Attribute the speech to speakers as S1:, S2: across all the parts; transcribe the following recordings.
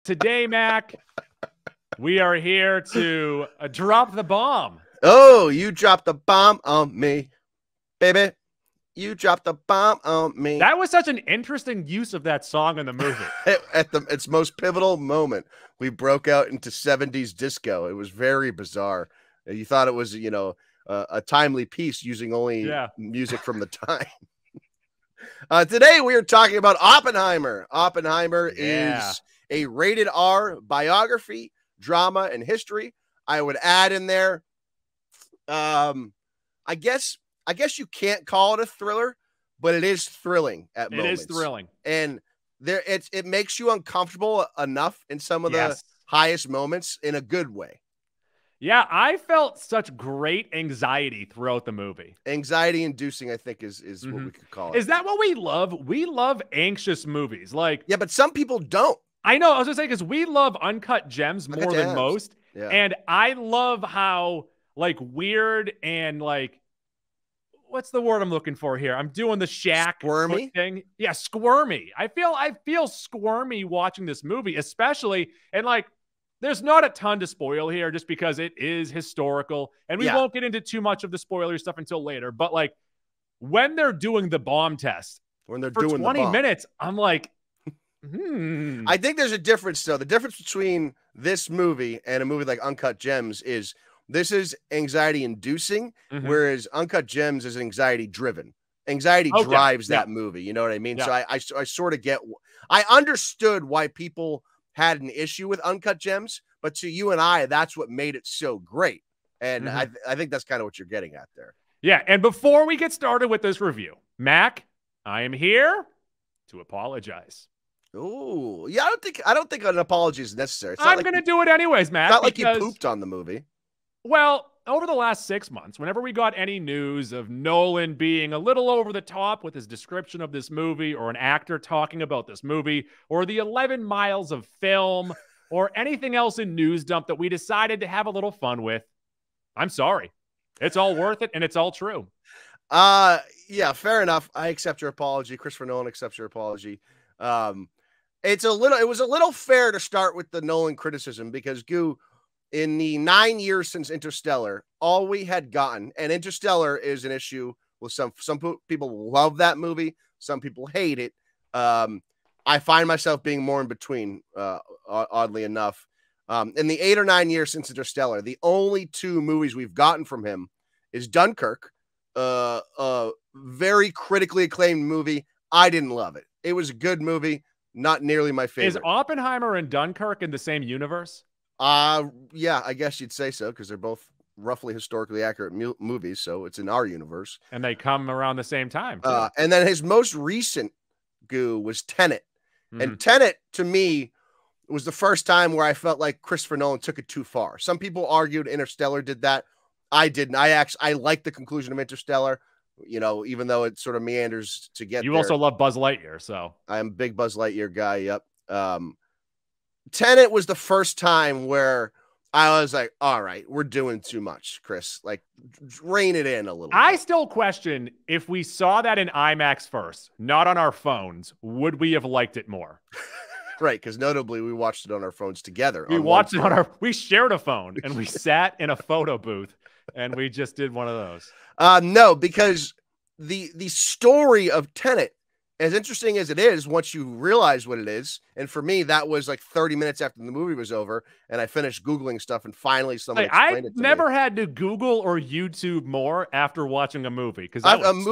S1: Today, Mac, we are here to drop the bomb.
S2: Oh, you dropped the bomb on me, baby. You dropped the bomb on me.
S1: That was such an interesting use of that song in the movie.
S2: At its most pivotal moment, we broke out into 70s disco. It was very bizarre. You thought it was, a timely piece using only music from the time. Today, we are talking about Oppenheimer. Oppenheimer is a rated R biography, drama, and history. I would add in there, I guess you can't call it a thriller, but it is thrilling at moments.
S1: It is thrilling.
S2: And it makes you uncomfortable enough in some of the highest moments in a good way.
S1: Yeah, I felt such great anxiety throughout the movie.
S2: Anxiety inducing, I think, is what we could call it.
S1: Is that what we love? We love anxious movies.
S2: Yeah, but some people don't.
S1: I know. I was going to say, because we love uncut gems more than most.
S2: Yeah.
S1: And I love how, weird and, what's the word I'm looking for here? I'm doing the Shaq
S2: squirmy
S1: thing. Yeah, squirmy. I feel squirmy watching this movie, especially, and there's not a ton to spoil here just because it is historical, and we won't get into too much of the spoiler stuff until later. But when they're doing the bomb test,
S2: when they're
S1: for
S2: doing
S1: 20 minutes, I'm like,
S2: I think there's a difference though. The difference between this movie and a movie like Uncut Gems is this is anxiety inducing, whereas Uncut Gems is anxiety driven. Anxiety drives that movie. You know what I mean?
S1: Yeah.
S2: So I sort of I understood why people had an issue with Uncut Gems, but to you and I, that's what made it so great. And I think that's kind of what you're getting at there.
S1: Yeah. And before we get started with this review, Mac, I am here to apologize.
S2: Oh, yeah. I don't think an apology is necessary.
S1: I'm going to do it anyways, Mac.
S2: It's not like you pooped on the movie.
S1: Well, over the last 6 months, whenever we got any news of Nolan being a little over the top with his description of this movie, or an actor talking about this movie, or the 11 miles of film, or anything else in News Dump that we decided to have a little fun with, I'm sorry. It's all worth it, and it's all true.
S2: Yeah, fair enough. I accept your apology. Christopher Nolan accepts your apology. It was a little fair to start with the Nolan criticism because in the 9 years since Interstellar, all we had gotten, and Interstellar is an issue with some people love that movie, some people hate it. I find myself being more in between, oddly enough. In the 8 or 9 years since Interstellar, the only two movies we've gotten from him is Dunkirk, a very critically acclaimed movie. I didn't love it. It was a good movie, not nearly my favorite.
S1: Is Oppenheimer and Dunkirk in the same universe?
S2: Yeah, I guess you'd say so because they're both roughly historically accurate movies, so it's in our universe.
S1: And they come around the same time.
S2: And then his most recent was Tenet. And Tenet, to me, was the first time where I felt like Christopher Nolan took it too far. Some people argued Interstellar did that. I didn't. I like the conclusion of Interstellar, even though it sort of meanders to get there.
S1: You also love Buzz Lightyear, so.
S2: I'm a big Buzz Lightyear guy, yep. Tenet was the first time where I was like, all right, we're doing too much, Chris. Rein it in a little
S1: I
S2: bit.
S1: still question if we saw that in IMAX first, not on our phones, would we have liked it more?
S2: Right, because notably we watched it on our phones together.
S1: We shared a phone and we sat in a photo booth and we just did one of those.
S2: No, because the story of Tenet, as interesting as it is, once you realize what it is, and for me, that was 30 minutes after the movie was over, and I finished Googling stuff, and finally someone explained it to me.
S1: I never had to Google or YouTube more after watching a movie, because I was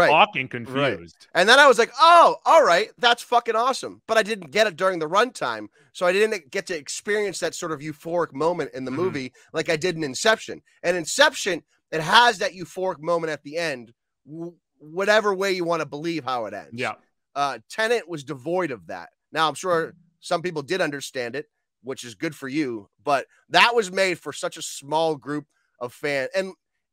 S1: fucking confused.
S2: Right. And then I was like, oh, all right, that's fucking awesome. But I didn't get it during the runtime, so I didn't get to experience that sort of euphoric moment in the movie like I did in Inception. And Inception, it has that euphoric moment at the end, whatever way you want to believe how it ends.
S1: Yeah.
S2: Tenet was devoid of that. Now, I'm sure some people did understand it, which is good for you, but that was made for such a small group of fans.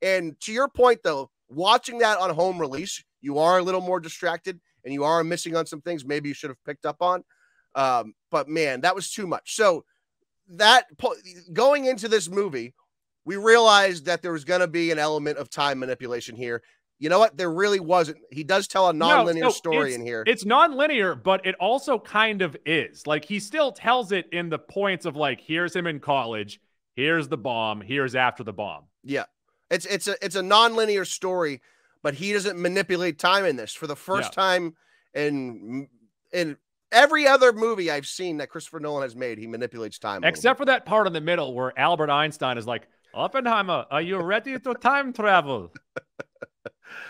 S2: And to your point, though, watching that on home release, you are a little more distracted and you are missing on some things maybe you should have picked up on. But man, that was too much. So going into this movie, we realized that there was going to be an element of time manipulation here. you know what? There really wasn't. He does tell a non-linear story in here.
S1: It's non-linear, but it also kind of is. Like, he still tells it in the points of, like, here's him in college, here's the bomb, here's after the bomb.
S2: Yeah. It's a non-linear story, but he doesn't manipulate time in this. For the first time in every other movie I've seen that Christopher Nolan has made, he manipulates time.
S1: Except for that part in the middle where Albert Einstein is like, Oppenheimer, are you ready to time travel?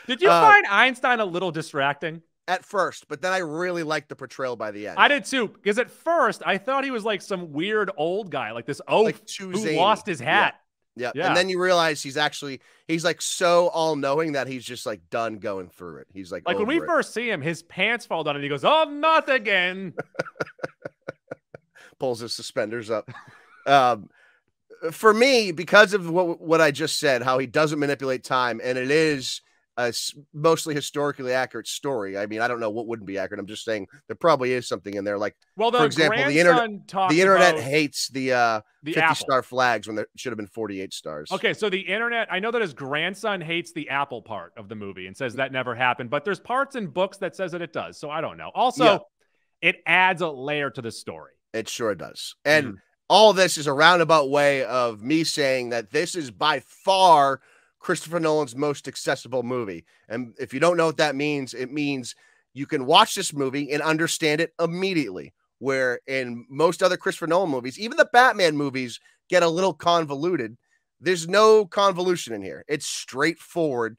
S1: Did you find Einstein a little distracting?
S2: At first, but then I really liked the portrayal by the end.
S1: I did too, because at first I thought he was like some weird old guy, like this oaf like who lost his hat.
S2: Yeah. And then you realize he's like so all-knowing that he's just like done going through it. He's like
S1: when we first see him, his pants fall down and he goes, oh, not again.
S2: Pulls his suspenders up. For me, because of what I just said, how he doesn't manipulate time, and it is a mostly historically accurate story. I mean, I don't know what wouldn't be accurate. I'm just saying there probably is something in there. Like, for example, the internet hates the 50-star flags when there should have been 48 stars.
S1: Okay, so the internet, I know that his grandson hates the Apple part of the movie and says that never happened, but there's parts in books that says that it does. So I don't know. Also, it adds a layer to the story.
S2: It sure does. And all this is a roundabout way of me saying that this is by far Christopher Nolan's most accessible movie. And if you don't know what that means, it means you can watch this movie and understand it immediately. Where in most other Christopher Nolan movies, even the Batman movies get a little convoluted. There's no convolution in here. It's straightforward.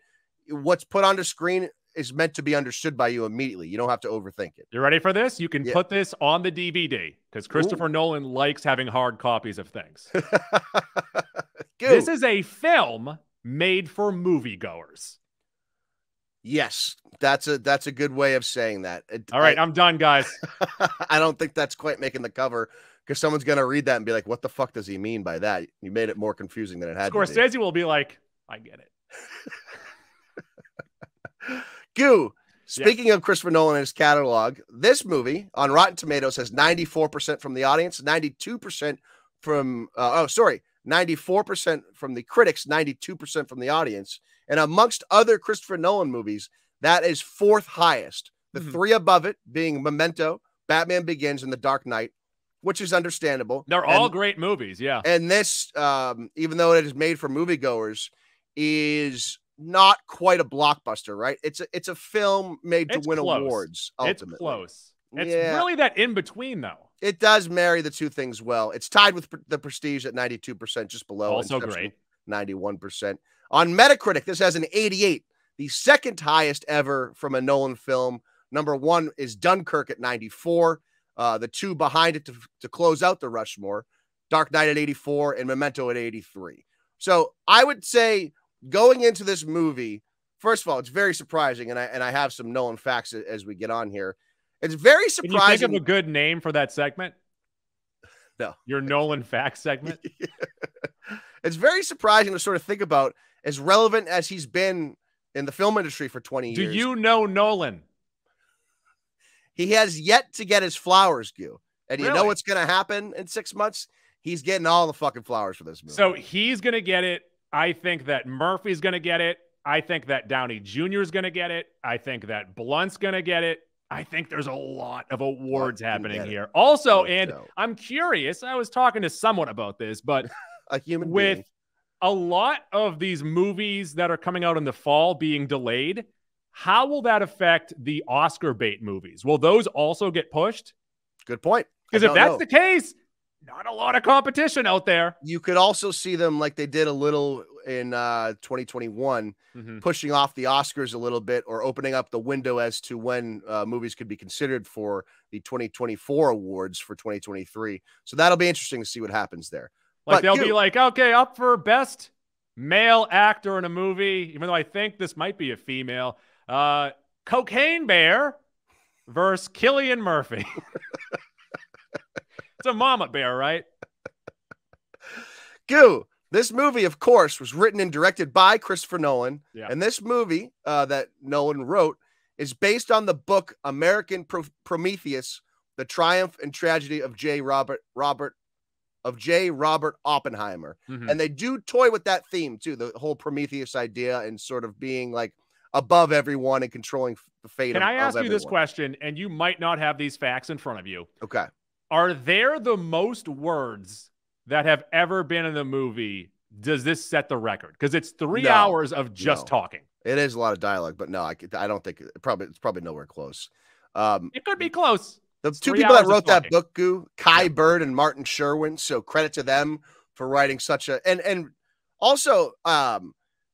S2: What's put onto screen is meant to be understood by you immediately. You don't have to overthink it.
S1: You ready for this? You can put this on the DVD because Christopher Nolan likes having hard copies of things. This is a film made for moviegoers.
S2: Yes, that's a good way of saying that.
S1: All right, I'm done, guys.
S2: I don't think that's quite making the cover because someone's going to read that and be like, what the fuck does he mean by that? You made it more confusing than it had to be.
S1: Scorsese will be like, I get it.
S2: Goo, speaking of Christopher Nolan and his catalog, this movie on Rotten Tomatoes has 94% from the audience, 92% from 94% from the critics, 92% from the audience. And amongst other Christopher Nolan movies, that is fourth highest. The three above it being Memento, Batman Begins, and The Dark Knight, which is understandable.
S1: They're all great movies, yeah.
S2: And this, even though it is made for moviegoers, is not quite a blockbuster, right? It's a film made to win awards, ultimately.
S1: It's close. It's really that in between, though.
S2: It does marry the two things well. It's tied with The Prestige at 92%, just below.
S1: Also great.
S2: 91%. On Metacritic, this has an 88, the second highest ever from a Nolan film. Number one is Dunkirk at 94. The two behind it to close out the Rushmore, Dark Knight at 84 and Memento at 83. So I would say going into this movie, first of all, it's very surprising, and I have some Nolan facts as we get on here. It's very surprising. Can you
S1: think of a good name for that segment?
S2: No.
S1: Your Nolan facts segment?
S2: It's very surprising to sort of think about, as relevant as he's been in the film industry for 20 years.
S1: Do you know Nolan?
S2: He has yet to get his flowers, Gil. And you know what's going to happen in 6 months? He's getting all the fucking flowers for this movie.
S1: So he's going to get it. I think that Murphy's going to get it. I think that Downey Jr. is going to get it. I think that Blunt's going to get it. I think there's a lot of awards happening here. Also, and I'm curious, I was talking to someone about this, but
S2: a human
S1: with
S2: being.
S1: A lot of these movies that are coming out in the fall being delayed, how will that affect the Oscar bait movies? Will those also get pushed?
S2: Good point.
S1: Because if that's the case, not a lot of competition out there.
S2: You could also see them like they did a little in 2021, pushing off the Oscars a little bit or opening up the window as to when movies could be considered for the 2024 awards for 2023. So that'll be interesting to see what happens there.
S1: Like they'll be like, okay, up for best male actor in a movie, even though I think this might be a female. Cocaine Bear versus Cillian Murphy. It's a mama bear, right?
S2: Goo. This movie, of course, was written and directed by Christopher Nolan. Yeah. And this movie that Nolan wrote is based on the book American Prometheus, The Triumph and Tragedy of J. Robert Oppenheimer. And they do toy with that theme too, the whole Prometheus idea and sort of being like above everyone and controlling the fate
S1: Can
S2: of
S1: I ask you this
S2: everyone.
S1: question? And you might not have these facts in front of you.
S2: Okay.
S1: Are there the most words that have ever been in the movie? Does this set the record? Because it's 3 hours of just talking.
S2: It is a lot of dialogue, but no, I don't think it's probably nowhere close.
S1: It could be close.
S2: The
S1: It's
S2: 2
S1: 3
S2: people that
S1: hours of
S2: wrote that
S1: talking.
S2: book, Goo, Kai Bird and Martin Sherwin. So credit to them for writing such a and also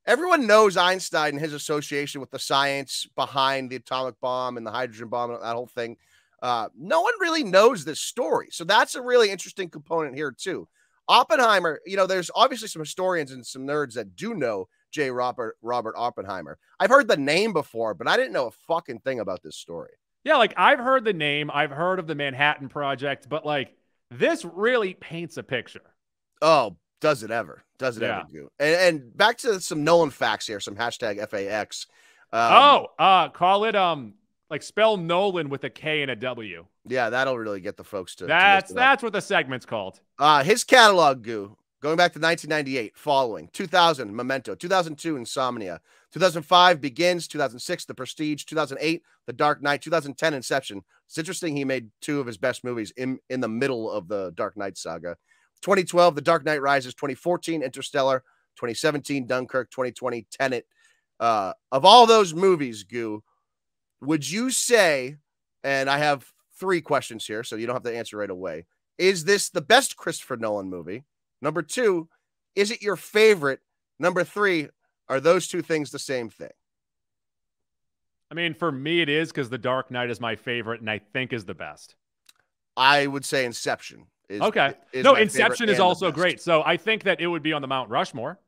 S2: everyone knows Einstein and his association with the science behind the atomic bomb and the hydrogen bomb and that whole thing. No one really knows this story. So that's a really interesting component here too. Oppenheimer, there's obviously some historians and some nerds that do know J. Robert Oppenheimer. I've heard the name before, but I didn't know a fucking thing about this story.
S1: Yeah, like I've heard the name, I've heard of the Manhattan Project, but like this really paints a picture.
S2: Oh, does it ever? Does it ever, Goo? And back to some Nolan facts here, some hashtag FAX.
S1: Call it like spell Nolan with a K and a W.
S2: Yeah, that'll really get the folks to.
S1: That's what the segment's called.
S2: His catalog, Goo, going back to 1998, following 2000, Memento, 2002, Insomnia, 2005, Begins, 2006, The Prestige, 2008, The Dark Knight, 2010, Inception. It's interesting he made 2 of his best movies in the middle of the Dark Knight saga. 2012, The Dark Knight Rises. 2014, Interstellar. 2017, Dunkirk. 2020, Tenet. Of all those movies, Goo, would you say, and I have 3 questions here, so you don't have to answer right away. Is this the best Christopher Nolan movie? Number 2, is it your favorite? Number 3, are those 2 things the same thing?
S1: I mean, for me, it is because The Dark Knight is my favorite and I think is the best.
S2: I would say Inception.
S1: Inception is also great. So I think that it would be on the Mount Rushmore.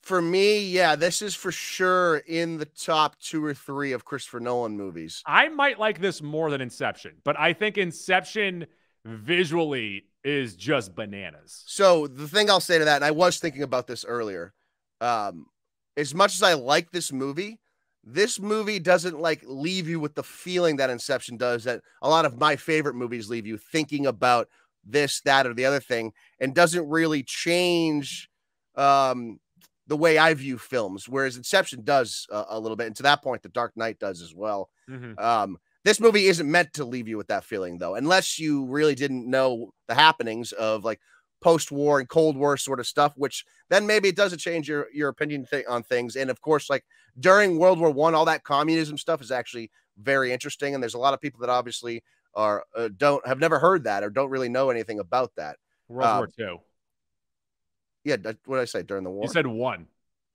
S2: For me, yeah, this is for sure in the top 2 or 3 of Christopher Nolan movies.
S1: I might like this more than Inception, but I think Inception visually is just bananas.
S2: So the thing I'll say to that, and I was thinking about this earlier, as much as I like this movie doesn't like leave you with the feeling that Inception does, that a lot of my favorite movies leave you thinking about this, that, or the other thing, and doesn't really change the way I view films, whereas Inception does a little bit. And to that point, The Dark Knight does as well. Mm-hmm. This movie isn't meant to leave you with that feeling, though, unless you really didn't know the happenings of like post-war and Cold War sort of stuff, which then maybe it doesn't change your opinion on things. And of course, like during World War I, all that communism stuff is actually very interesting. And there's a lot of people that obviously are have never heard that or don't really know anything about that.
S1: World War II.
S2: Yeah, what did I say? During the war?
S1: You said one.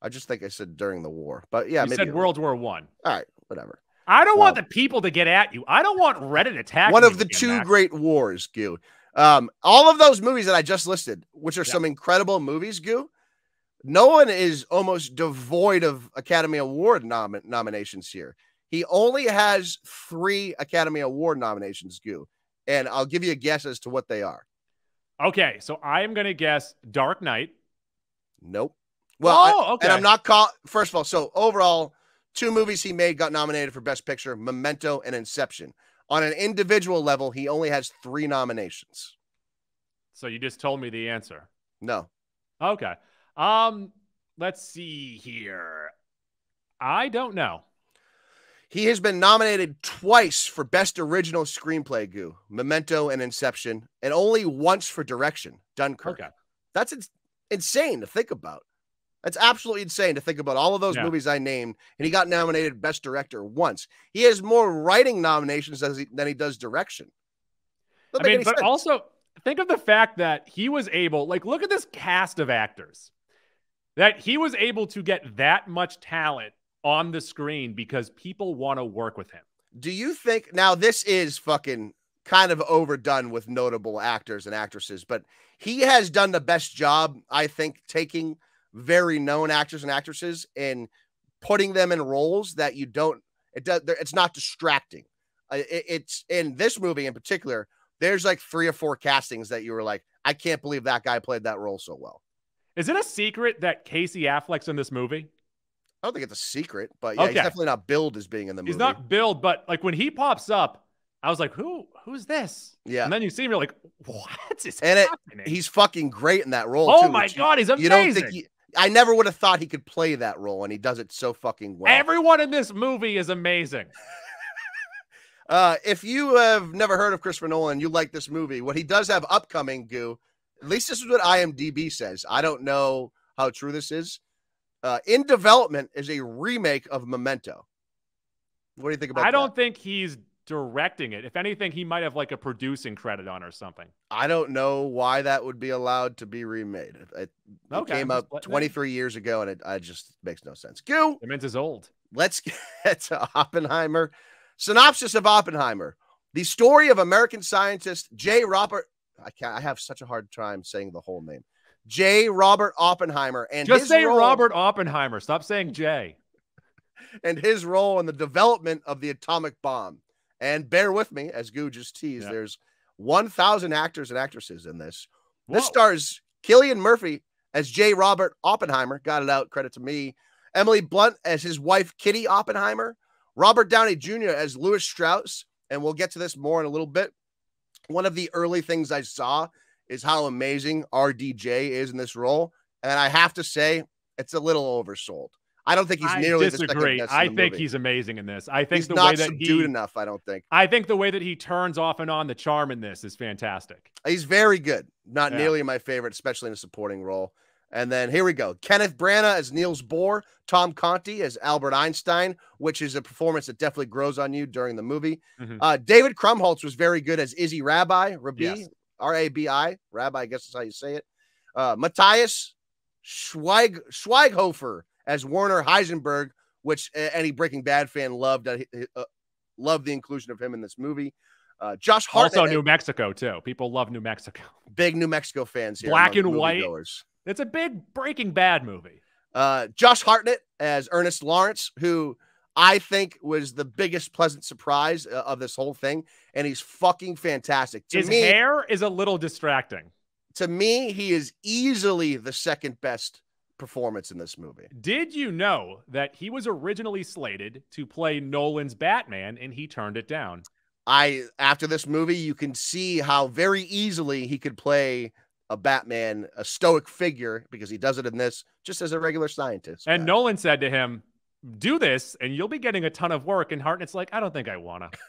S2: I just think I said during the war. But yeah,
S1: you said World War I.
S2: All right, whatever.
S1: I don't want the people to get at you. I don't want Reddit attacking.
S2: One of the 2 great wars, Goo. All of those movies that I just listed, which are some incredible movies, Goo, Nolan is almost devoid of Academy Award nominations here. He only has 3 Academy Award nominations, Goo. And I'll give you a guess as to what they are.
S1: Okay, so I'm going to guess Dark Knight.
S2: Nope. Well,
S1: okay.
S2: And I'm not first of all, so overall, 2 movies he made got nominated for Best Picture, Memento and Inception. On an individual level, he only has 3 nominations.
S1: So you just told me the answer.
S2: No.
S1: Okay. Let's see here. I don't know.
S2: He has been nominated twice for Best Original Screenplay, Goo, Memento and Inception, and only once for direction, Dunkirk.
S1: Okay.
S2: That's insane to think about. That's absolutely insane to think about all of those movies I named, and he got nominated Best Director once. He has more writing nominations than he does direction.
S1: But also think of the fact that he was able, like, look at this cast of actors, that he was able to get that much talent on the screen because people want to work with him.
S2: Do you think, now this is fucking kind of overdone with notable actors and actresses, but he has done the best job, I think, taking very known actors and actresses and putting them in roles that it's not distracting. It's in this movie in particular, there's like 3 or 4 castings that you were like, I can't believe that guy played that role so well.
S1: Is it a secret that Casey Affleck's in this movie?
S2: I don't think it's a secret, but yeah, he's definitely not billed as being in the movie.
S1: He's not billed, but like when he pops up, I was like, who's this?
S2: Yeah.
S1: And then you see him, you're like, what is happening?
S2: He's fucking great in that role.
S1: Oh my God, he's amazing.
S2: I never would have thought he could play that role, and he does it so fucking well.
S1: Everyone in this movie is amazing.
S2: If you have never heard of Christopher Nolan, you like this movie. What he does have upcoming, Goo, at least this is what IMDb says. I don't know how true this is. In development is a remake of Memento. What do you think about that?
S1: I don't think he's directing it. If anything, he might have like a producing credit on or something.
S2: I don't know why that would be allowed to be remade. It came out 23 years ago, and it just makes no sense. Goo!
S1: It means it's old.
S2: Let's get to Oppenheimer. Synopsis of Oppenheimer. The story of American scientist J. Robert... I have such a hard time saying the whole name. J. Robert Oppenheimer. And
S1: just say Robert Oppenheimer. Stop saying J.
S2: And his role in the development of the atomic bomb. And bear with me, as Goo just teased, there's 1,000 actors and actresses in this. Whoa. This stars Cillian Murphy as J. Robert Oppenheimer. Got it out. Credit to me. Emily Blunt as his wife, Kitty Oppenheimer. Robert Downey Jr. as Louis Strauss. And we'll get to this more in a little bit. One of the early things I saw is how amazing RDJ is in this role. And I have to say, it's a little oversold. I don't think he's nearly the second best.
S1: I think he's amazing in this. I think
S2: he's not subdued enough. I don't think.
S1: I think the way that he turns off and on the charm in this is fantastic.
S2: He's very good. Not nearly my favorite, especially in a supporting role. And then here we go. Kenneth Branagh as Niels Bohr, Tom Conti as Albert Einstein, which is a performance that definitely grows on you during the movie. David Krumholtz was very good as Izzy Rabi, R-A-B-I, Rabbi, I guess that's how you say it. Matthias Schweighofer as Werner Heisenberg, which any Breaking Bad fan loved. Loved the inclusion of him in this movie. Josh Hartnett.
S1: Also New Mexico, too. People love New Mexico.
S2: Big New Mexico fans here.
S1: Black and white. It's a big Breaking Bad movie.
S2: Josh Hartnett as Ernest Lawrence, who I think was the biggest pleasant surprise of this whole thing. And he's fucking fantastic.
S1: His hair is a little distracting.
S2: To me, he is easily the second best performance in this movie.
S1: Did you know that he was originally slated to play Nolan's Batman and he turned it down?
S2: After this movie, you can see how very easily he could play a Batman, a stoic figure, because he does it in this just as a regular scientist.
S1: And Nolan said to him, do this and you'll be getting a ton of work. And Hartnett's like, I don't think I want to.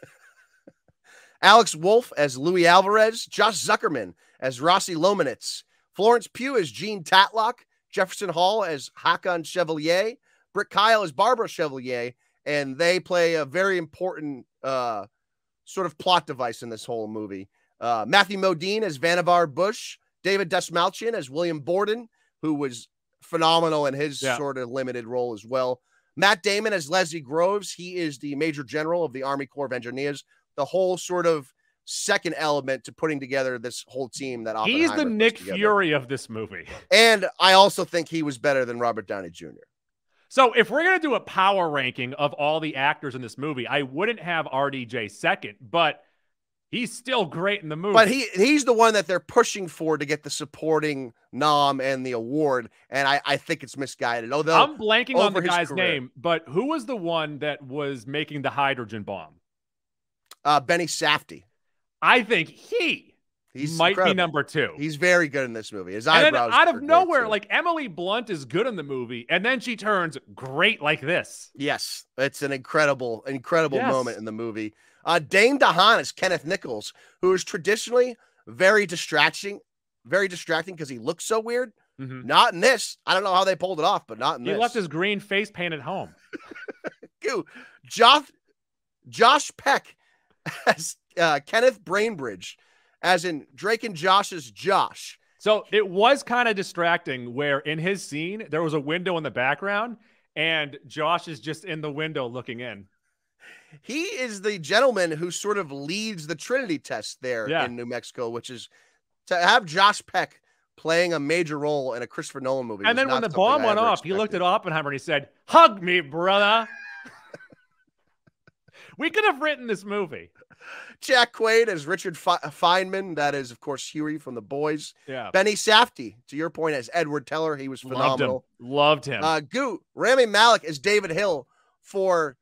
S2: Alex Wolff as Louis Alvarez, Josh Zuckerman as Rossi Lomanitz, Florence Pugh as Jean Tatlock, Jefferson Hall as Haakon Chevalier, Britt Kyle as Barbara Chevalier, and they play a very important sort of plot device in this whole movie. Matthew Modine as Vannevar Bush, David Dastmalchian as William Borden, who was phenomenal in his sort of limited role as well. Matt Damon as Leslie Groves. He is the Major General of the Army Corps of Engineers. The whole sort of second element to putting together this whole team that Oppenheimer
S1: he's the Nick Fury of this movie.
S2: And I also think he was better than Robert Downey Jr.
S1: So if we're going to do a power ranking of all the actors in this movie, I wouldn't have RDJ second, but he's still great in the movie.
S2: But he's the one that they're pushing for to get the supporting nom and the award, and I think it's misguided. Although
S1: I'm blanking on the guy's name, but who was the one that was making the hydrogen bomb?
S2: Benny Safdie.
S1: I think he might be number 2.
S2: He's very good in this movie. His
S1: eyebrows out of nowhere, like Emily Blunt is good in the movie, and then she turns great like this.
S2: Yes, it's an incredible moment in the movie. Dane DeHaan is Kenneth Nichols, who is traditionally very distracting because he looks so weird. Not in this. I don't know how they pulled it off, but not in this.
S1: He left his green face paint at home.
S2: Josh Peck as Kenneth Brainbridge, as in Drake and Josh's Josh.
S1: So it was kind of distracting where in his scene, there was a window in the background and Josh is just in the window looking in.
S2: He is the gentleman who sort of leads the Trinity test there in New Mexico, which is to have Josh Peck playing a major role in a Christopher Nolan movie.
S1: And then when the bomb went off, he looked at Oppenheimer and he said, "Hug me, brother." We could have written this movie.
S2: Jack Quaid as Richard Feynman. That is, of course, Huey from The Boys.
S1: Yeah.
S2: Benny Safdie, to your point, as Edward Teller. He was phenomenal.
S1: Loved him.
S2: Rami Malek as David Hill. For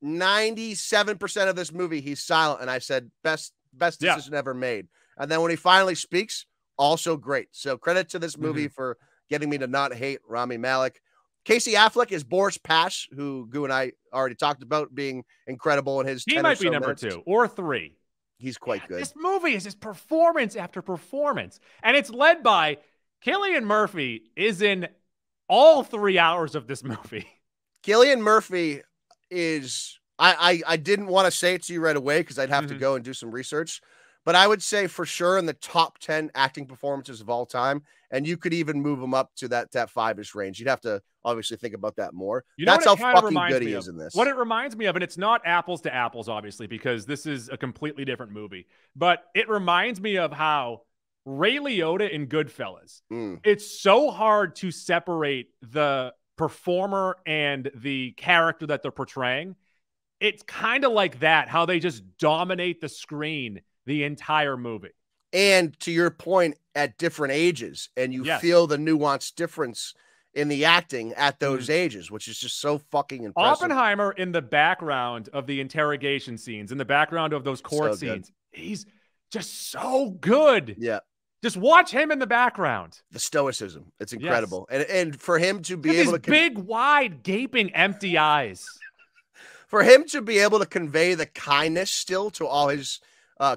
S2: 97% of this movie, he's silent. And I said, best decision ever made. And then when he finally speaks, also great. So credit to this movie for getting me to not hate Rami Malek. Casey Affleck is Boris Pash, who Goo and I already talked about being incredible in his 10
S1: He
S2: or
S1: might
S2: so
S1: be number
S2: minutes.
S1: 2 or 3.
S2: He's quite good.
S1: This movie is just performance after performance. And it's led by Cillian Murphy is in all 3 hours of this movie.
S2: Cillian Murphy is, I didn't want to say it to you right away because I'd have to go and do some research, but I would say for sure in the top 10 acting performances of all time. And you could even move him up to that 5-ish range. You'd have to obviously think about that more.
S1: You know,
S2: that's how fucking good he is in this.
S1: What it reminds me of, and it's not apples to apples, obviously, because this is a completely different movie, but it reminds me of how Ray Liotta in Goodfellas, it's so hard to separate the performer and the character that they're portraying. It's kind of like that, how they just dominate the screen the entire movie.
S2: And to your point, at different ages, and you feel the nuanced difference in the acting at those ages, which is just so fucking impressive.
S1: Oppenheimer in the background of the interrogation scenes, in the background of those court scenes, he's just so good.
S2: Yeah.
S1: Just watch him in the background.
S2: The stoicism. It's incredible. And for him to be able to
S1: big, wide, gaping, empty eyes.
S2: For him to be able to convey the kindness still to all his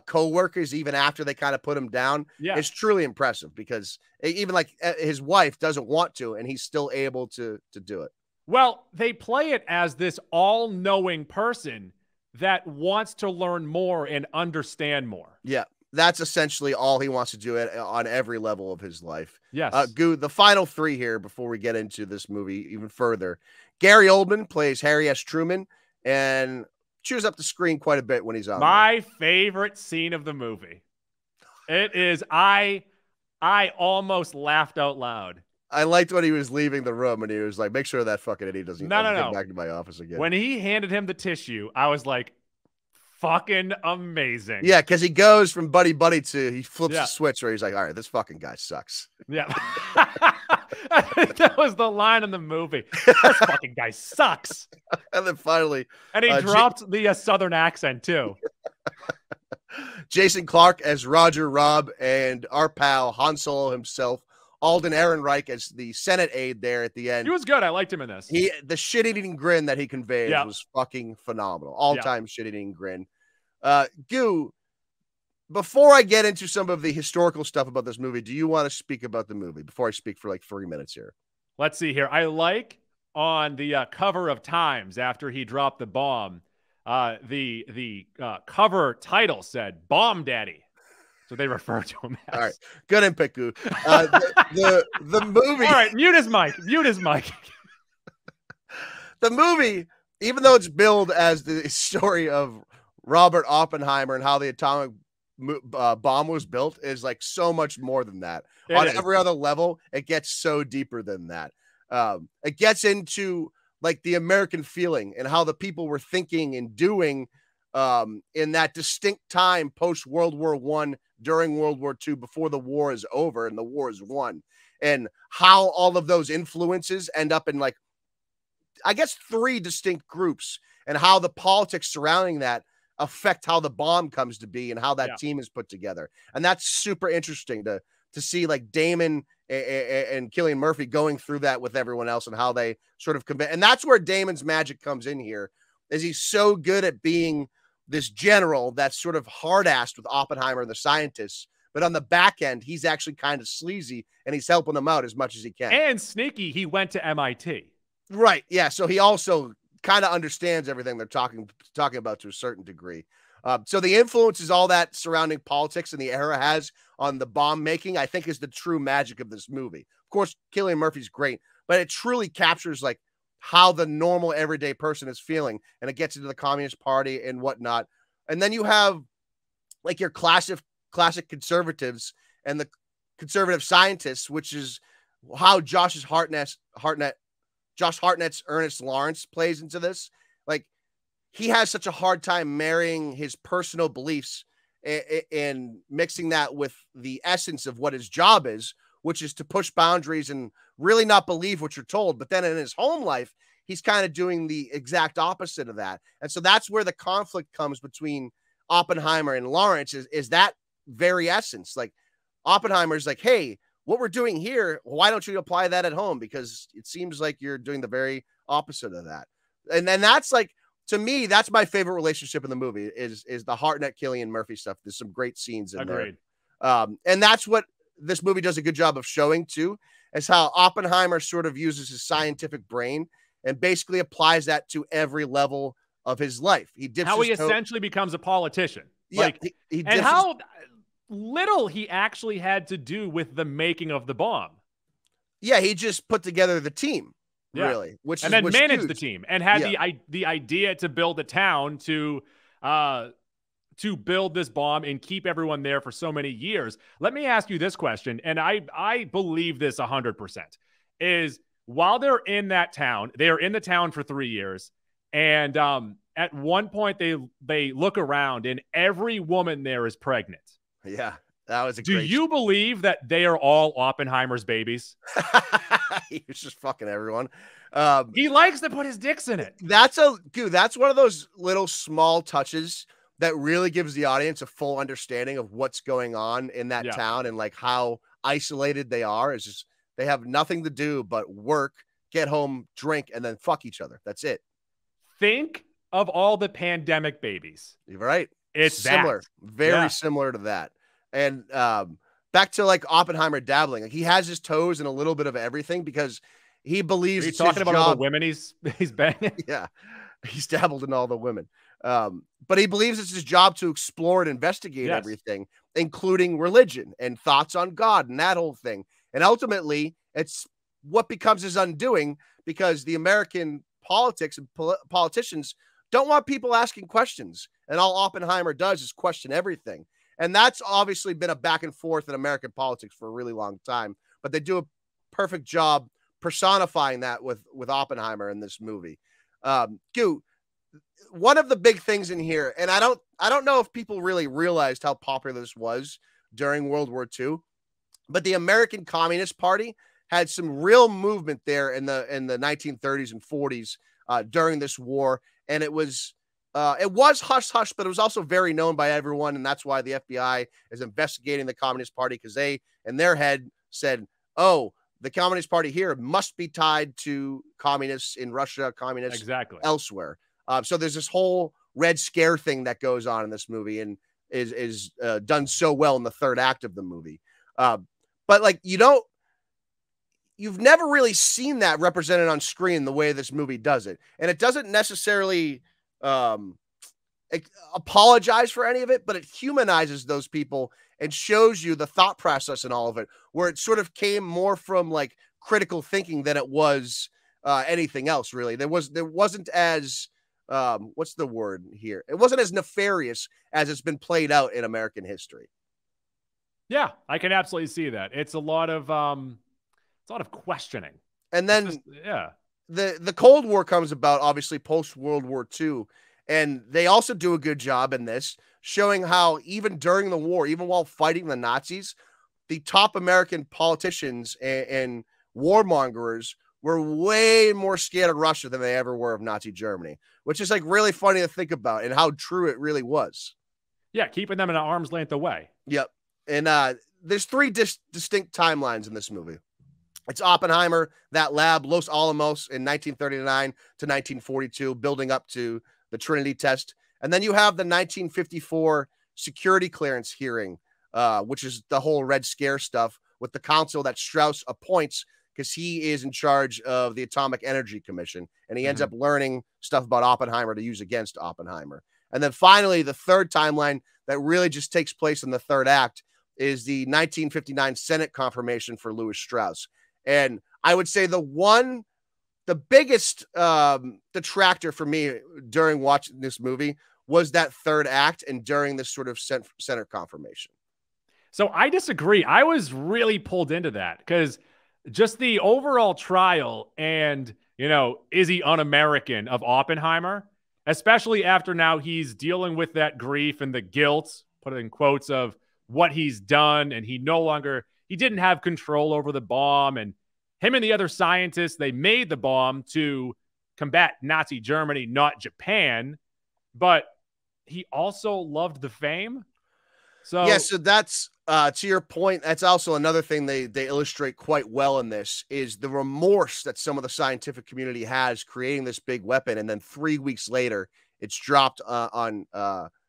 S2: co-workers, even after they kind of put him down, is truly impressive, because even like his wife doesn't want to, and he's still able to do it.
S1: Well, they play it as this all-knowing person that wants to learn more and understand more.
S2: Yeah. That's essentially all he wants to do on every level of his life.
S1: Yes.
S2: Goo, the final 3 here before we get into this movie even further. Gary Oldman plays Harry S. Truman and chews up the screen quite a bit when he's on.
S1: My favorite scene of the movie. It is, I almost laughed out loud.
S2: I liked when he was leaving the room and he was like, make sure that fucking idiot doesn't get back to my office again.
S1: When he handed him the tissue, I was like, fucking amazing.
S2: Yeah, because he goes from buddy to he flips the switch where he's like, all right, this fucking guy sucks.
S1: Yeah. That was the line in the movie. This fucking guy sucks.
S2: And then finally.
S1: And he dropped the Southern accent too.
S2: Jason Clarke as Roger Robb, and our pal Han Solo himself, Alden Ehrenreich, as the Senate aide there at the end.
S1: He was good. I liked him in this.
S2: The shit-eating grin that he conveys was fucking phenomenal. All-time shit-eating grin. Goo, before I get into some of the historical stuff about this movie, do you want to speak about the movie before I speak for like 3 minutes here? Let's
S1: see here. I like on the cover of Times after he dropped the bomb, the cover title said "Bomb Daddy." So they refer to him as.
S2: All right. Good input, Goo. The movie.
S1: All right. Mute his mic.
S2: The movie, even though it's billed as the story of Robert Oppenheimer and how the atomic bomb was built, is like so much more than that. Every other level, it gets so deeper than that. It gets into like the American feeling and how the people were thinking and doing in that distinct time post World War I, during World War II, before the war is over and the war is won, and how all of those influences end up in, like, I guess 3 distinct groups, and how the politics surrounding that affect how the bomb comes to be and how that team is put together. And that's super interesting to see, like, Damon and Cillian Murphy going through that with everyone else and how they sort of convey. And that's where Damon's magic comes in here, is he's so good at being this general that's sort of hard-assed with Oppenheimer and the scientists, but on the back end, he's actually kind of sleazy and he's helping them out as much as he can.
S1: And sneaky, he went to MIT.
S2: Right. Yeah. So he also kind of understands everything they're talking about to a certain degree. So the influences, all that surrounding politics and the era has on the bomb making, I think is the true magic of this movie. Of course, Cillian Murphy's great, but it truly captures like how the normal everyday person is feeling, and it gets into the Communist Party and whatnot. And then you have like your classic conservatives and the conservative scientists, which is how Josh Hartnett's Ernest Lawrence plays into this. Like, he has such a hard time marrying his personal beliefs and mixing that with the essence of what his job is, which is to push boundaries and really not believe what you're told. But then in his home life, he's kind of doing the exact opposite of that. And so that's where the conflict comes between Oppenheimer and Lawrence, is that very essence. Like, Oppenheimer's like, hey, what we're doing here, why don't you apply that at home? Because it seems like you're doing the very opposite of that. And then that's like, to me, that's my favorite relationship in the movie is the Hartnett, Cillian Murphy stuff. There's some great scenes in
S1: Agreed.
S2: there. And that's what this movie does a good job of showing too, is how Oppenheimer sort of uses his scientific brain and basically applies that to every level of his life. He dips
S1: how he
S2: his toe-
S1: essentially becomes a politician.
S2: Yeah,
S1: Like,
S2: he
S1: and
S2: dips
S1: how little he actually had to do with the making of the bomb.
S2: Yeah, he just put together the team,
S1: Yeah.
S2: really, which
S1: and
S2: is
S1: then managed
S2: huge.
S1: the team and had
S2: Yeah.
S1: the idea to build a town to build this bomb and keep everyone there for so many years. Let me ask you this question, and I believe this 100%, is while they're in that town, they are in the town for 3 years, and at one point they look around and every woman there is pregnant.
S2: Yeah, that was a
S1: Do
S2: great
S1: you believe that they are all Oppenheimer's babies?
S2: He was just fucking everyone.
S1: He likes to put his dicks in it.
S2: That's one of those little small touches that really gives the audience a full understanding of what's going on in that town and like how isolated they are. It's just they have nothing to do but work, get home, drink, and then fuck each other. That's it.
S1: Think of all the pandemic babies.
S2: You're right.
S1: It's
S2: similar, very similar to that. And back to like Oppenheimer dabbling. Like he has his toes in a little bit of everything because he believes.
S1: Are you talking about all the women he's banging?
S2: Yeah, he's dabbled in all the women. But he believes it's his job to explore and investigate everything, including religion and thoughts on God and that whole thing. And ultimately, it's what becomes his undoing because the American politics and politicians don't want people asking questions. And all Oppenheimer does is question everything. And that's obviously been a back and forth in American politics for a really long time. But they do a perfect job personifying that with Oppenheimer in this movie. Goo, one of the big things in here, and I don't know if people really realized how popular this was during World War II, but the American Communist Party had some real movement there in the 1930s and 40s during this war, and it was hush hush, but it was also very known by everyone, and that's why the FBI is investigating the Communist Party because they, in their head, said, "Oh, the Communist Party here must be tied to communists in Russia, communists elsewhere." So there's this whole Red Scare thing that goes on in this movie, and is done so well in the third act of the movie. But like you've never really seen that represented on screen the way this movie does it, and it doesn't necessarily apologize for any of it, but it humanizes those people and shows you the thought process in all of it, where it sort of came more from like critical thinking than it was anything else. Really, there wasn't as what's the word here? It wasn't as nefarious as it's been played out in American history.
S1: Yeah, I can absolutely see that. It's a lot of questioning.
S2: And then the Cold War comes about, obviously post World War II, and they also do a good job in this, showing how even during the war, even while fighting the Nazis, the top American politicians and warmongers were way more scared of Russia than they ever were of Nazi Germany, which is like really funny to think about and how true it really was.
S1: Yeah, keeping them an arm's length away.
S2: Yep. And there's three distinct timelines in this movie. It's Oppenheimer, that lab, Los Alamos in 1939 to 1942, building up to the Trinity test. And then you have the 1954 security clearance hearing, which is the whole Red Scare stuff with the council that Strauss appoints because he is in charge of the Atomic Energy Commission. And he ends up learning stuff about Oppenheimer to use against Oppenheimer. And then finally, the third timeline that really just takes place in the third act is the 1959 Senate confirmation for Louis Strauss. And I would say the biggest detractor for me during watching this movie was that third act and during this sort of Senate confirmation.
S1: So I disagree. I was really pulled into that because just the overall trial and, is he un-American of Oppenheimer, especially after now he's dealing with that grief and the guilt, put it in quotes, of what he's done, and he didn't have control over the bomb, and him and the other scientists, they made the bomb to combat Nazi Germany, not Japan, but he also loved the fame. So
S2: yeah, so that's To your point, that's also another thing they illustrate quite well in this is the remorse that some of the scientific community has creating this big weapon, and then 3 weeks later, it's dropped on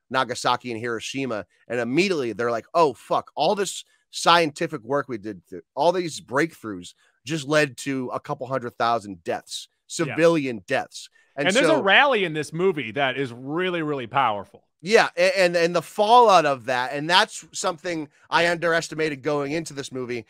S2: Nagasaki and Hiroshima, and immediately they're like, "Oh fuck! All this scientific work we did, all these breakthroughs, just led to a couple 100,000 deaths, civilian deaths."
S1: And there's a rally in this movie that is really, really powerful.
S2: Yeah, and the fallout of that, and that's something I underestimated going into this movie,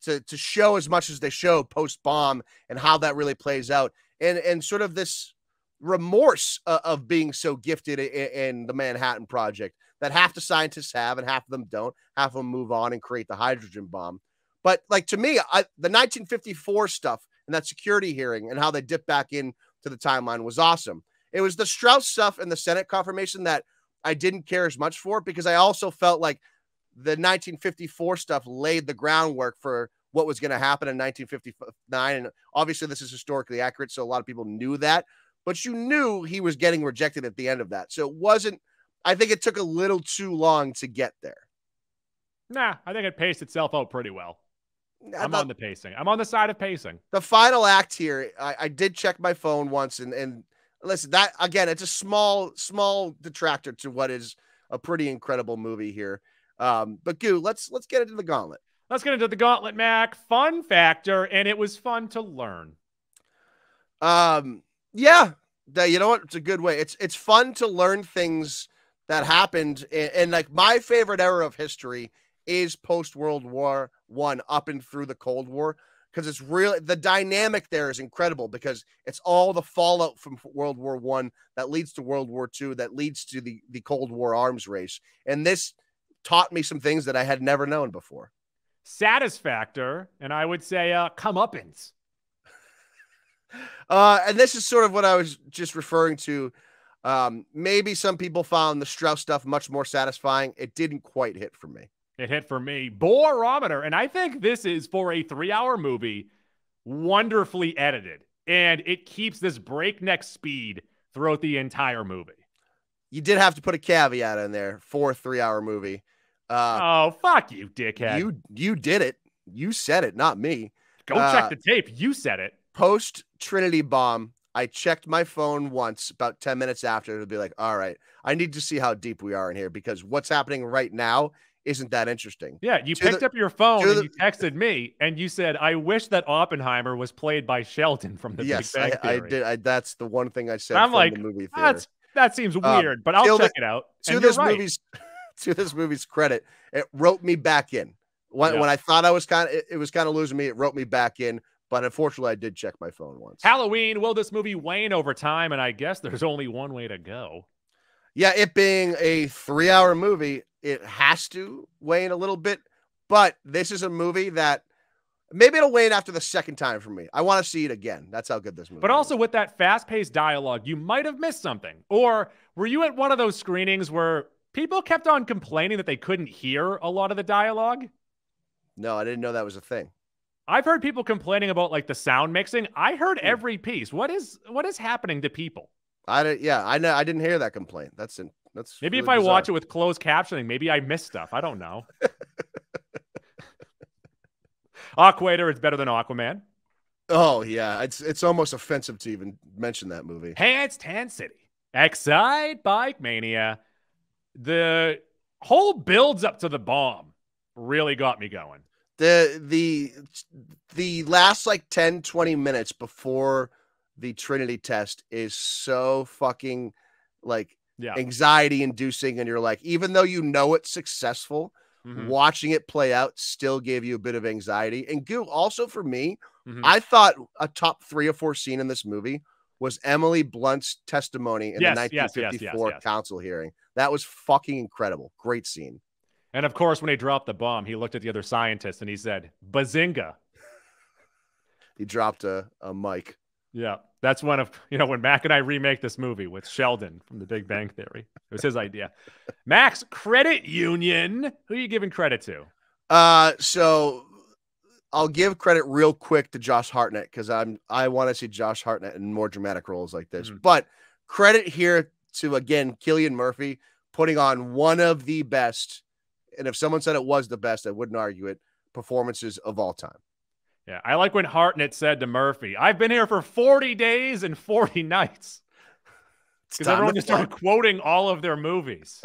S2: to show as much as they show post bomb and how that really plays out, and sort of this remorse of being so gifted in the Manhattan Project that half the scientists have and half of them don't. Half of them move on and create the hydrogen bomb. But like to me, the 1954 stuff and that security hearing and how they dip back in to the timeline was awesome. It was the Strauss stuff and the Senate confirmation that I didn't care as much for, because I also felt like the 1954 stuff laid the groundwork for what was going to happen in 1959. And obviously this is historically accurate, so a lot of people knew that, but you knew he was getting rejected at the end of that. So it wasn't, I think it took a little too long to get there.
S1: Nah, I think it paced itself out pretty well. I'm on the pacing. I'm on the side of pacing.
S2: The final act here, I did check my phone once, and listen, that again, it's a small detractor to what is a pretty incredible movie here. But Goo, let's get into the gauntlet.
S1: Let's get into the gauntlet, Mac. Fun factor, and it was fun to learn.
S2: Yeah, you know what? It's a good way. It's fun to learn things that happened, and like my favorite era of history is post World War I up and through the Cold War, because it's really, the dynamic there is incredible, because it's all the fallout from World War I that leads to World War II, that leads to the Cold War arms race. And this taught me some things that I had never known before.
S1: Satisfactor, and I would say comeuppance.
S2: And this is sort of what I was just referring to. Maybe some people found the Strauss stuff much more satisfying. It didn't quite hit for me.
S1: It hit for me. Borometer. And I think this is, for a 3-hour movie, wonderfully edited. And it keeps this breakneck speed throughout the entire movie.
S2: You did have to put a caveat in there for a 3-hour movie.
S1: Oh, fuck you, dickhead.
S2: You did it. You said it, not me.
S1: Go check the tape. You said it.
S2: Post Trinity bomb, I checked my phone once about 10 minutes after to be like, all right, I need to see how deep we are in here, because what's happening right now isn't that interesting.
S1: Yeah, you picked up your phone and you texted me and you said, I wish that Oppenheimer was played by Sheldon from the Big Bang Theory.
S2: I did. That's the one thing I said.
S1: I'm like,
S2: the movie theater.
S1: That seems weird, but I'll check it out.
S2: To this movie's credit, it wrote me back in. When I thought it was kind of losing me, it wrote me back in. But unfortunately, I did check my phone once.
S1: Halloween, will this movie wane over time? And I guess there's only one way to go.
S2: Yeah, it being a 3-hour movie, it has to wane a little bit. But this is a movie that maybe it'll wane after the second time for me. I want to see it again. That's how good this movie is.
S1: But also with that fast-paced dialogue, you might have missed something. Or were you at one of those screenings where people kept on complaining that they couldn't hear a lot of the dialogue?
S2: No, I didn't know that was a thing.
S1: I've heard people complaining about like the sound mixing. I heard every piece. What is happening to people?
S2: I know. I didn't hear that complaint. That's
S1: maybe
S2: really
S1: if I
S2: bizarre.
S1: watch it with closed captioning, maybe I missed stuff. I don't know. Aquator, it's better than Aquaman.
S2: Oh yeah, it's almost offensive to even mention that movie.
S1: Pants Tan City, Excite Bike Mania. The whole builds up to the bomb really got me going.
S2: The last like 10, 20 minutes before the Trinity test is so fucking like anxiety inducing. And you're like, even though you know it's successful, watching it play out still gave you a bit of anxiety. And Goo, also for me, I thought a top 3 or 4 scene in this movie was Emily Blunt's testimony in the 1954 council hearing. That was fucking incredible. Great scene.
S1: And of course, when he dropped the bomb, he looked at the other scientists and he said, "Bazinga."
S2: He dropped a mic.
S1: Yeah, that's one of, when Mac and I remake this movie with Sheldon from the Big Bang Theory. It was his idea. Max, credit union. Who are you giving credit to?
S2: So I'll give credit real quick to Josh Hartnett, because I want to see Josh Hartnett in more dramatic roles like this. But credit here to, again, Cillian Murphy putting on one of the best and if someone said it was the best, I wouldn't argue it, performances of all time.
S1: Yeah, I like when Hartnett said to Murphy, "I've been here for 40 days and 40 nights." Because everyone just started quoting all of their movies.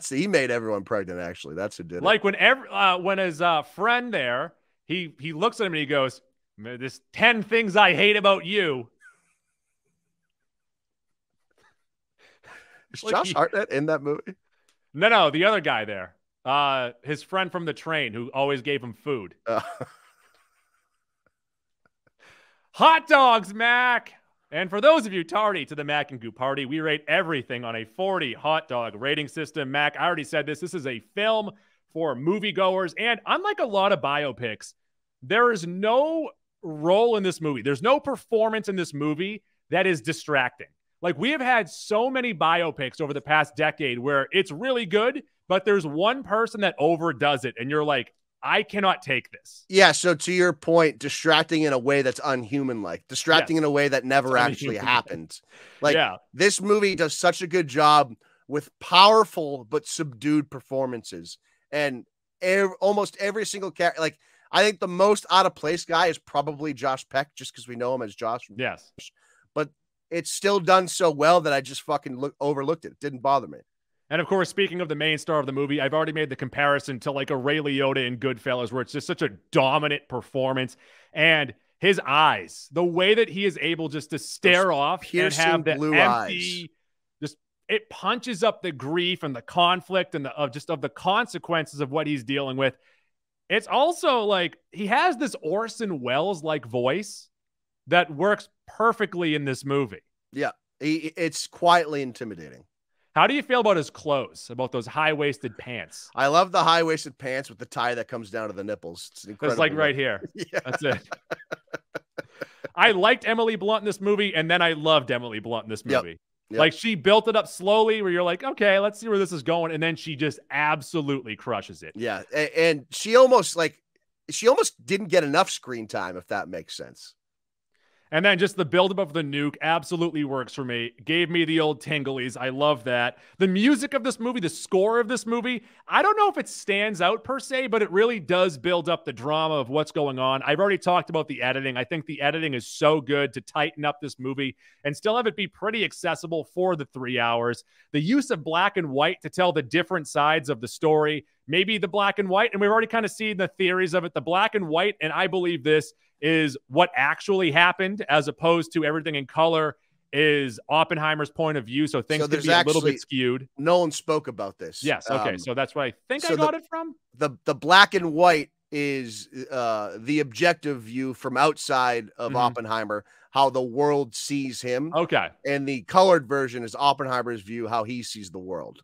S2: He made everyone pregnant, actually. That's who did it.
S1: Like when his friend there, he looks at him and he goes, "There's 10 things I hate about you."
S2: Is Josh Hartnett in that movie?
S1: No, the other guy there. His friend from the train who always gave him food. Hot dogs, Mac! And for those of you tardy to the Mac and Goo party, we rate everything on a 40 hot dog rating system. Mac, I already said this. This is a film for moviegoers. And unlike a lot of biopics, there is no role in this movie. There's no performance in this movie that is distracting. Like, we have had so many biopics over the past decade where it's really good, but there's one person that overdoes it. And you're like, I cannot take this.
S2: Yeah, so to your point, distracting in a way that's unhuman-like, distracting in a way that never actually happened. Like, this movie does such a good job with powerful but subdued performances. And almost every single character, like, I think the most out-of-place guy is probably Josh Peck, just because we know him as Josh.
S1: Yes.
S2: But it's still done so well that I just fucking overlooked it. It didn't bother me.
S1: And of course, speaking of the main star of the movie, I've already made the comparison to like a Ray Liotta in Goodfellas, where it's just such a dominant performance. And his eyes, the way that he is able just to stare off and have the
S2: blue
S1: empty,
S2: eyes.
S1: just it punches up the grief and the conflict and of the consequences of what he's dealing with. It's also like he has this Orson Welles-like voice that works perfectly in this movie.
S2: Yeah, it's quietly intimidating.
S1: How do you feel about his clothes, about those high-waisted pants?
S2: I love the high-waisted pants with the tie that comes down to the nipples. It's incredible.
S1: It's like right here.
S2: Yeah.
S1: That's it. I liked Emily Blunt in this movie, and then I loved Emily Blunt in this movie. Yep. Like, she built it up slowly where you're like, okay, let's see where this is going. And then she just absolutely crushes it.
S2: Yeah. And she almost didn't get enough screen time, if that makes sense.
S1: And then just the buildup of the nuke absolutely works for me. Gave me the old tinglies. I love that. The music of this movie, the score of this movie, I don't know if it stands out per se, but it really does build up the drama of what's going on. I've already talked about the editing. I think the editing is so good to tighten up this movie and still have it be pretty accessible for the 3 hours. The use of black and white to tell the different sides of the story, maybe the black and white, and we've already kind of seen the theories of it, the black and white, and I believe this is what actually happened as opposed to everything in color is Oppenheimer's point of view. So things could be a little bit skewed.
S2: Nolan spoke about this.
S1: Yes. Okay. So that's where I think I got it from.
S2: The black and white is the objective view from outside of Oppenheimer, how the world sees him.
S1: Okay.
S2: And the colored version is Oppenheimer's view, how he sees the world.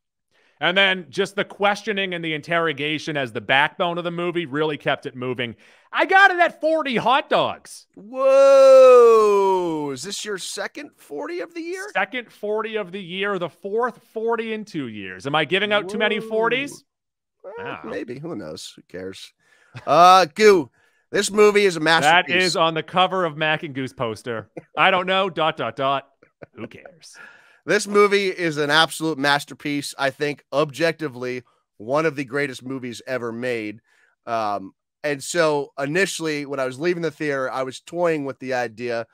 S1: And then just the questioning and the interrogation as the backbone of the movie really kept it moving. I got it at 40 hot dogs.
S2: Whoa. Is this your second 40 of the year?
S1: Second 40 of the year, the fourth 40 in 2 years. Am I giving out too many 40s?
S2: Maybe. Who knows? Who cares? Goo. This movie is a masterpiece.
S1: That is on the cover of Mac and Goose poster. I don't know. ... Who cares?
S2: This movie is an absolute masterpiece. I think objectively one of the greatest movies ever made. And so initially when I was leaving the theater, I was toying with the idea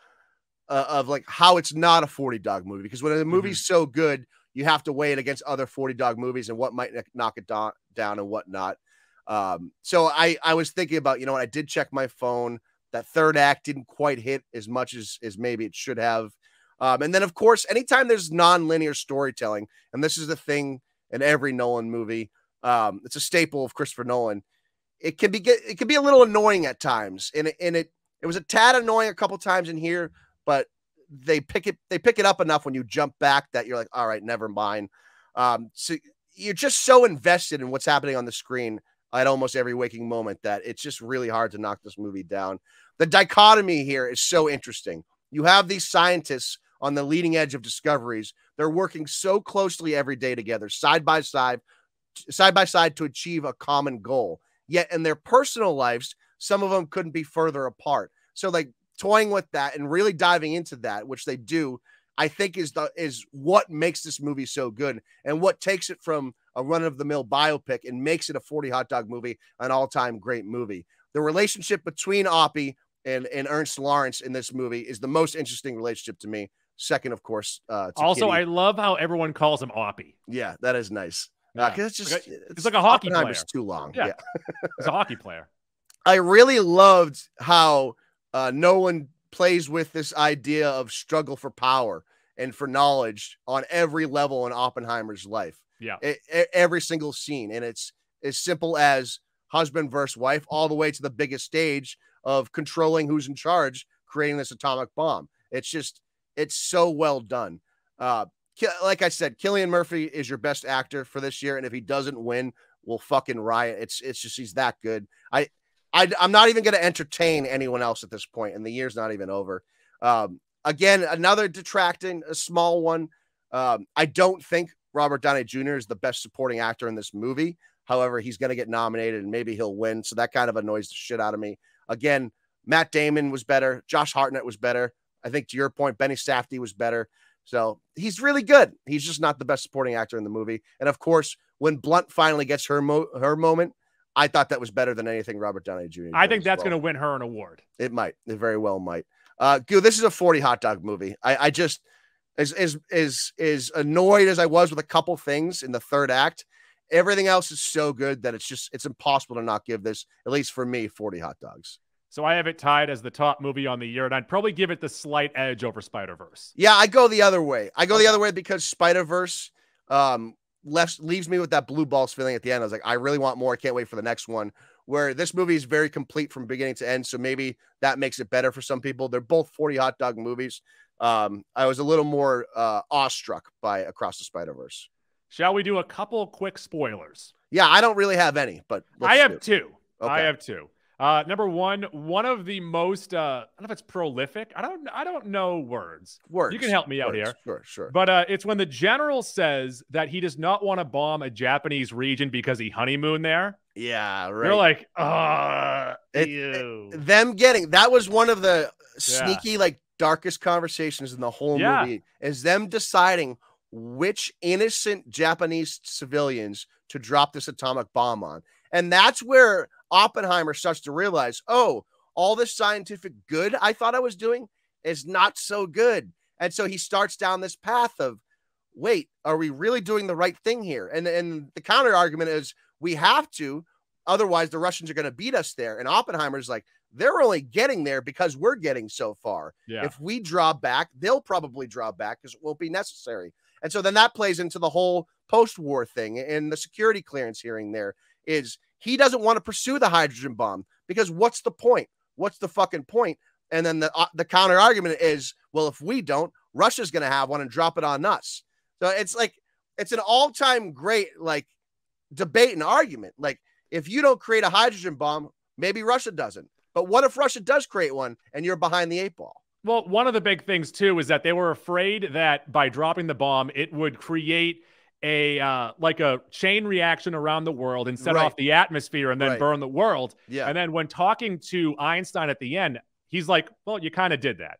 S2: of like how it's not a 40 dog movie, because when a movie's so good, you have to weigh it against other 40 dog movies and what might knock it down and what not. So I was thinking about, you know what, I did check my phone. That third act didn't quite hit as much as maybe it should have. And then, of course, anytime there's non-linear storytelling, and this is the thing in every Nolan movie, it's a staple of Christopher Nolan. It can be a little annoying at times, and it was a tad annoying a couple times in here, but they pick it up enough when you jump back that you're like, all right, never mind. So you're just so invested in what's happening on the screen at almost every waking moment that it's just really hard to knock this movie down. The dichotomy here is so interesting. You have these scientists on the leading edge of discoveries. They're working so closely every day together, side by side to achieve a common goal. Yet in their personal lives, some of them couldn't be further apart. So like toying with that and really diving into that, which they do, I think is what makes this movie so good and what takes it from a run-of-the-mill biopic and makes it a 40 hot dog movie, an all-time great movie. The relationship between Oppie and Ernst Lawrence in this movie is the most interesting relationship to me. Second, of course, to
S1: also,
S2: Kitty.
S1: I love how everyone calls him Oppie.
S2: Yeah, that is nice.
S1: Yeah.
S2: It's just
S1: it's like a hockey player.
S2: Oppenheimer's too long.
S1: Yeah. He's a hockey player.
S2: I really loved how Nolan plays with this idea of struggle for power and for knowledge on every level in Oppenheimer's life.
S1: Yeah.
S2: Every single scene. And it's as simple as husband versus wife, all the way to the biggest stage of controlling who's in charge, creating this atomic bomb. It's so well done. Like I said, Cillian Murphy is your best actor for this year. And if he doesn't win, we'll fucking riot. It's just, he's that good. I'm not even going to entertain anyone else at this point, and the year's not even over. Again, another detracting, a small one. I don't think Robert Downey Jr. is the best supporting actor in this movie. However, he's going to get nominated and maybe he'll win. So that kind of annoys the shit out of me. Again, Matt Damon was better. Josh Hartnett was better. I think to your point, Benny Safdie was better. So he's really good. He's just not the best supporting actor in the movie. And of course, when Blunt finally gets her moment, I thought that was better than anything Robert Downey Jr.
S1: I think that's going to win her an award.
S2: It might. It very well might. This is a 40 hot dog movie. I just as annoyed as I was with a couple things in the third act, everything else is so good that it's impossible to not give this, at least for me, 40 hot dogs.
S1: So I have it tied as the top movie on the year, and I'd probably give it the slight edge over Spider-Verse.
S2: Yeah, I go the other way. The other way because Spider-Verse leaves me with that blue balls feeling at the end. I was like, I really want more. I can't wait for the next one. Where this movie is very complete from beginning to end, so maybe that makes it better for some people. They're both 40 hot dog movies. I was a little more awestruck by Across the Spider-Verse.
S1: Shall we do a couple quick spoilers?
S2: Yeah, I don't really have any, but
S1: I have two.
S2: Okay.
S1: I have two. Number one of the most I don't know if it's prolific. I don't know words. You can help me out here.
S2: Sure.
S1: But it's when the general says that he does not want to bomb a Japanese region because he honeymooned there.
S2: Yeah, right.
S1: They're like,
S2: that was one of the sneaky, like, darkest conversations in the whole movie, is them deciding which innocent Japanese civilians to drop this atomic bomb on. And that's where Oppenheimer starts to realize, oh, all this scientific good I thought I was doing is not so good. And so he starts down this path of, wait, are we really doing the right thing here? And the counter argument is, we have to, otherwise the Russians are going to beat us there. And Oppenheimer's like, they're only getting there because we're getting so far.
S1: Yeah.
S2: If we draw back, they'll probably draw back because it won't be necessary. And so then that plays into the whole post-war thing, and the security clearance hearing there is he doesn't want to pursue the hydrogen bomb because what's the point? What's the fucking point? And then the counter argument is, well, if we don't, Russia's going to have one and drop it on us. So it's like, it's an all-time great, like, debate and argument. Like, if you don't create a hydrogen bomb, maybe Russia doesn't. But what if Russia does create one and you're behind the 8 ball?
S1: Well, one of the big things, too, is that they were afraid that by dropping the bomb, it would create a chain reaction around the world and set off the atmosphere and then burn the world.
S2: Yeah.
S1: And then when talking to Einstein at the end, he's like, well, you kind of did that.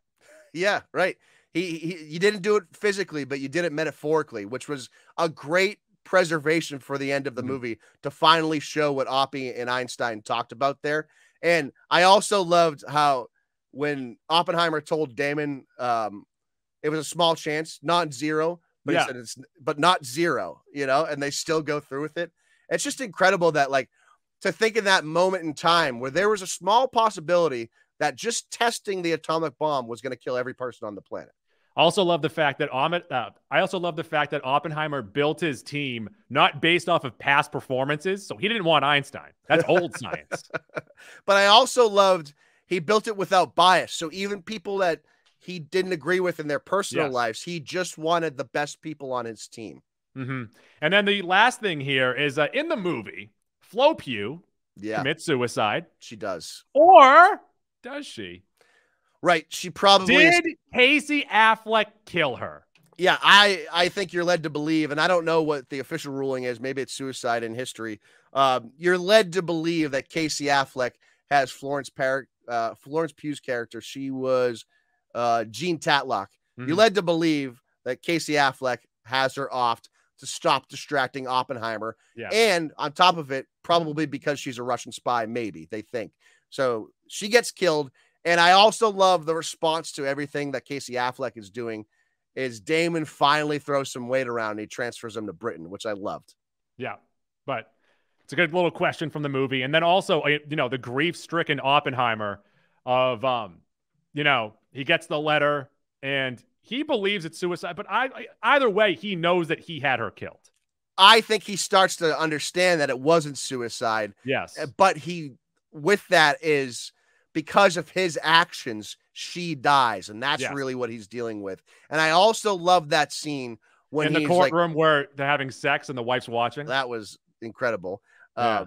S2: Yeah, right. You didn't do it physically, but you did it metaphorically, which was a great preservation for the end of the movie to finally show what Oppie and Einstein talked about there. And I also loved how when Oppenheimer told Damon it was a small chance, not zero, but he said but not zero, and they still go through with it. It's just incredible that, like, to think in that moment in time where there was a small possibility that just testing the atomic bomb was going to kill every person on the planet.
S1: I also love the fact that Oppenheimer built his team not based off of past performances. So he didn't want Einstein. That's old science.
S2: But I also loved he built it without bias. So even people that he didn't agree with in their personal lives, he just wanted the best people on his team.
S1: Mm-hmm. And then the last thing here is in the movie, Flo Pugh commits suicide.
S2: She does.
S1: Or does she?
S2: Right. She probably
S1: did. Casey Affleck kill her?
S2: Yeah, I think you're led to believe, and I don't know what the official ruling is. Maybe it's suicide in history. You're led to believe that Casey Affleck has Florence Pugh's character. She was Jean Tatlock. You're led to believe that Casey Affleck has her offed. to stop distracting Oppenheimer.
S1: Yeah.
S2: And on top of it, probably because she's a Russian spy, maybe they think. So she gets killed. And I also love the response to everything that Casey Affleck is doing is Damon finally throws some weight around and he transfers him to Britain, which I loved.
S1: Yeah. But it's a good little question from the movie. And then also, the grief-stricken Oppenheimer of, he gets the letter and he believes it's suicide. But either way, he knows that he had her killed.
S2: I think he starts to understand that it wasn't suicide.
S1: Yes.
S2: But with that is because of his actions, she dies. And that's really what he's dealing with. And I also love that scene when
S1: in the courtroom where they're having sex and the wife's watching.
S2: That was incredible.
S1: Yeah.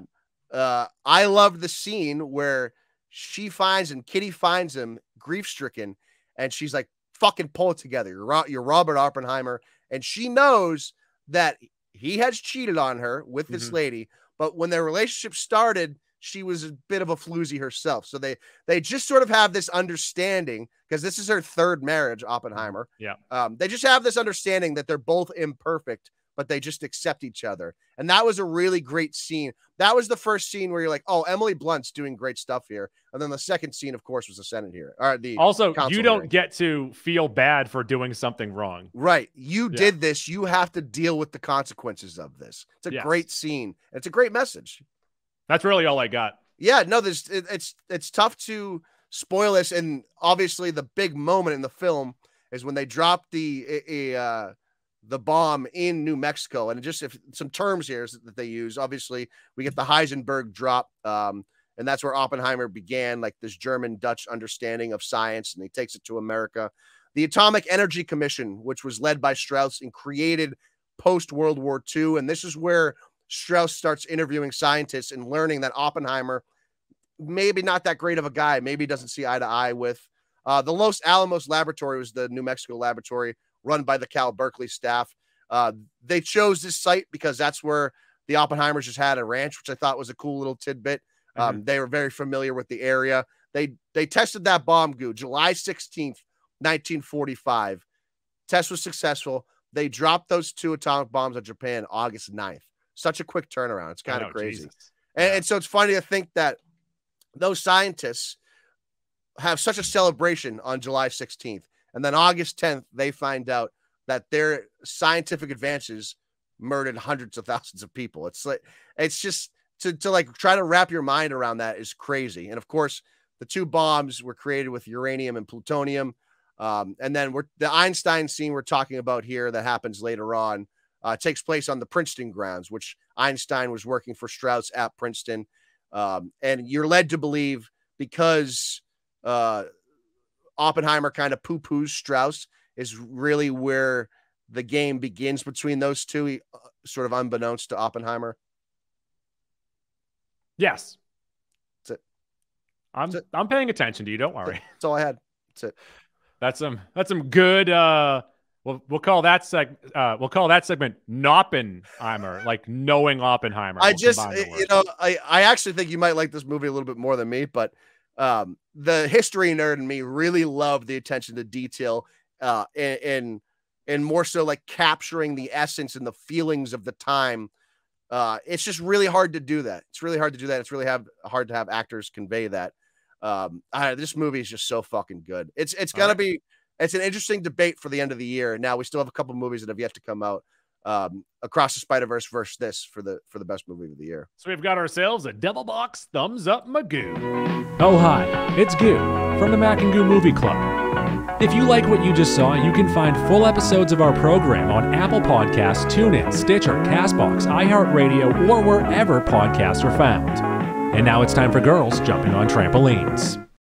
S2: I love the scene where Kitty finds him grief-stricken, and she's like, fucking pull it together. You're Robert Oppenheimer. And she knows that he has cheated on her with this lady, but when their relationship started, she was a bit of a floozy herself. So they just sort of have this understanding, because this is her third marriage, Oppenheimer.
S1: Yeah.
S2: They just have this understanding that they're both imperfect, but they just accept each other. And that was a really great scene. That was the first scene where you're like, oh, Emily Blunt's doing great stuff here. And then the second scene, of course, was the Senate here. Also,
S1: you don't get to feel bad for doing something wrong.
S2: Right. You did this. You have to deal with the consequences of this. It's a great scene. It's a great message.
S1: That's really all I got.
S2: Yeah, no, it's tough to spoil this. And obviously the big moment in the film is when they drop the bomb in New Mexico. And just some terms here that they use, obviously we get the Heisenberg drop. And that's where Oppenheimer began, like this German-Dutch understanding of science, and he takes it to America. The Atomic Energy Commission, which was led by Strauss and created post-World War II. And this is where Strauss starts interviewing scientists and learning that Oppenheimer, maybe not that great of a guy, maybe doesn't see eye to eye with. The Los Alamos Laboratory was the New Mexico laboratory run by the Cal Berkeley staff. They chose this site because that's where the Oppenheimers just had a ranch, which I thought was a cool little tidbit. They were very familiar with the area. They tested that bomb, July 16th, 1945. Test was successful. They dropped those 2 atomic bombs on Japan August 9th. Such a quick turnaround. It's kind of crazy. And so it's funny to think that those scientists have such a celebration on July 16th. And then August 10th, they find out that their scientific advances murdered hundreds of thousands of people. It's just to like try to wrap your mind around that is crazy. And of course, the 2 bombs were created with uranium and plutonium. And then the Einstein scene we're talking about here that happens later on takes place on the Princeton grounds, which Einstein was working for Strauss at Princeton. And you're led to believe, because Oppenheimer kind of poo-poos Strauss, is really where the game begins between those two, sort of unbeknownst to Oppenheimer.
S1: Yes.
S2: That's it.
S1: I'm paying attention to you. Don't worry.
S2: That's all I had. That's it.
S1: That's some good. We'll call that segment Noppenheimer, like knowing Oppenheimer.
S2: I actually think you might like this movie a little bit more than me, but the history nerd in me really loved the attention to detail, and more so like capturing the essence and the feelings of the time. It's just really hard to do that. It's really hard to do that. It's really hard to have actors convey that. This movie is just so fucking good. It's an interesting debate for the end of the year. Now we still have a couple movies that have yet to come out. Across the Spider-Verse versus this for the best movie of the year.
S1: So we've got ourselves a Devil Box Thumbs Up Magoo.
S3: Oh hi, it's Goo from the Mac and Goo Movie Club. If you like what you just saw, you can find full episodes of our program on Apple Podcasts, TuneIn, Stitcher, CastBox, iHeartRadio, or wherever podcasts are found. And now it's time for girls jumping on trampolines.